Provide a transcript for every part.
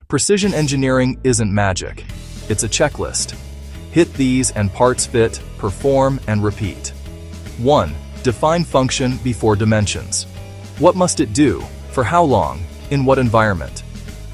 Precision engineering isn't magic. It's a checklist. Hit these and parts fit, perform, and repeat. 1. Define function before dimensions. What must it do? For how long? In what environment?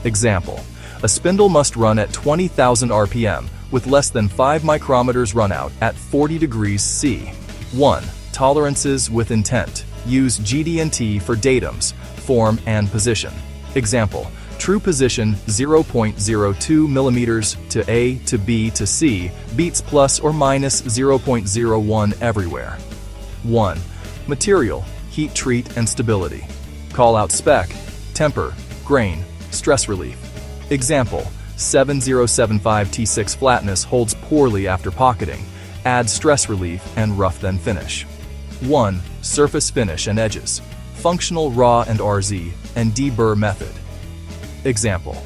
Example: a spindle must run at 20,000 RPM with less than 5 micrometers runout at 40 degrees C. 1. Tolerances with intent. Use GD&T for datums, form, and position. Example: true position 0.02 millimeters to A to B to C beats plus or minus 0.01 everywhere. 1. Material, heat treat, and stability. Call out spec, temper, grain, stress relief. Example: 7075T6 flatness holds poorly after pocketing. Add stress relief and rough then finish. 1. Surface finish and edges. Functional raw and RZ and deburr method. Example: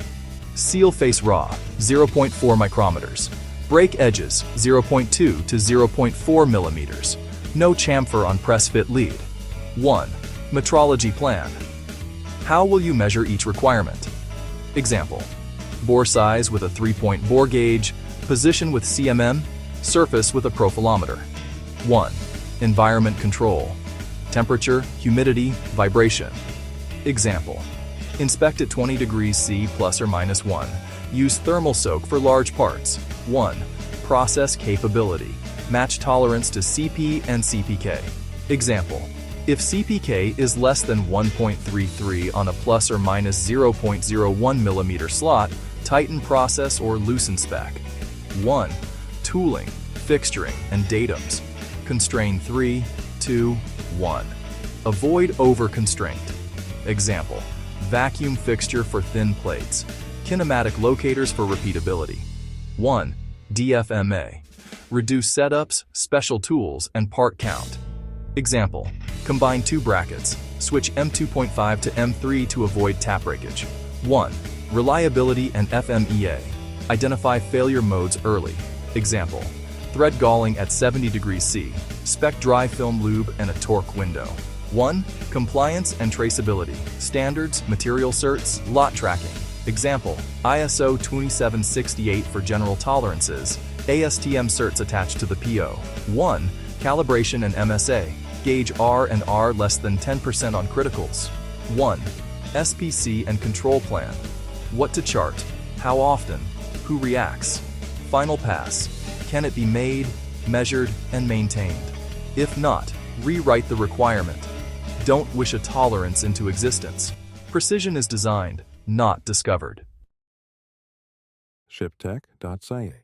seal face raw 0.4 micrometers. Break edges 0.2 to 0.4 millimeters. No chamfer on press fit lead. 1. Metrology plan. How will you measure each requirement? Example: bore size with a 3-point bore gauge, position with CMM, surface with a profilometer. 1. Environment control. Temperature, humidity, vibration. Example: inspect at 20 degrees C plus or minus 1. Use thermal soak for large parts. 1. Process capability. Match tolerance to CP and CPK. Example: if CPK is less than 1.33 on a plus or minus 0.01 millimeter slot, tighten process or loosen spec. 1. Tooling, fixturing, and datums. Constrain 3, 2, 1. Avoid over-constraint. Example: vacuum fixture for thin plates. Kinematic locators for repeatability. 1. DFMA. Reduce setups, special tools, and part count. Example: combine 2 brackets. Switch M2.5 to M3 to avoid tap breakage. 1. Reliability and FMEA. Identify failure modes early. Example: thread galling at 70 degrees C. Spec dry film lube and a torque window. 1. Compliance and traceability. Standards, material certs, lot tracking. Example: ISO 2768 for general tolerances. ASTM certs attached to the PO. 1. Calibration and MSA. Gauge R and R less than 10% on criticals. 1. SPC and control plan. What to chart, how often, who reacts. Final pass. Can it be made, measured, and maintained? If not, rewrite the requirement. Don't wish a tolerance into existence. Precision is designed, not discovered. shiptech.ca